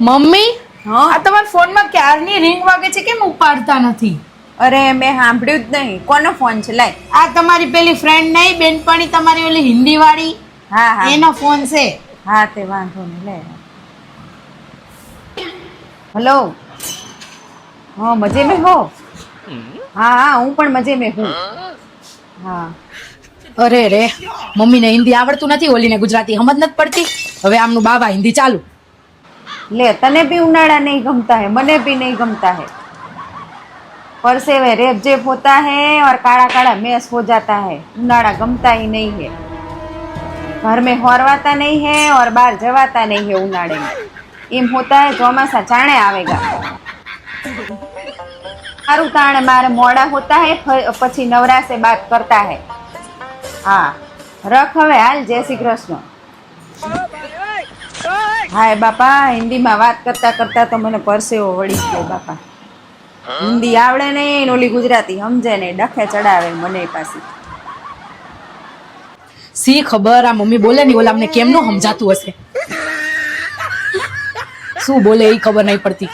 Mummy હા આ તમારા ફોનમાં ક્યારની રિંગ વાગે છે કેમ ઉપાડતા નથી? અરે મેં સાંભળ્યું જ નહીં. કોનો ફોન છે? લાય. આ તમારી પેલી ફ્રેન્ડ નહીં બેનપણી તમારી ઓલી હિન્દી વાળી હા હા એનો ફોન છે. હા તે વાંધો નહીં. લે હલો. હા મજે में हो? हाँ हाँ હું પણ મજે में हूँ. હા અરે રે મમ્મીને હિન્દી આવડતું નથી, ઓલીને ગુજરાતી સમજ નથી પડતી. હવે આમનું બાબા હિન્દી ચાલુ. ले तने भी उनाड़ा नहीं गमता है, मने भी नहीं गमता है. परसेवे रेप जेप होता है और काला काला मैस हो जाता है. उनाड़ा गमता ही नहीं है. घर में होरवाता नहीं है और बाहर जवाता नहीं है उनाड़े में. एम होता है ચોમાસા જાણે આવેગા. મારું તાણે મારે મોડા હોતા હે પછી નવરા से बात करता है. હા રખ હવે હાલ. જય શ્રી કૃષ્ણ. હાય બાપા હિન્દીમાં વાત કરતા કરતા તો મને પરસેવો વળી ગયો બાપા. હિન્દી આવડે નહીં ઓલી ગુજરાતી સમજે નહીં, ડખે ચડાવે મને પાછી. સી ખબર આ મમ્મી બોલે ની ઓલા અમને કેમનું સમજાતું હશે. શું બોલે એ ખબર નહીં પડતી.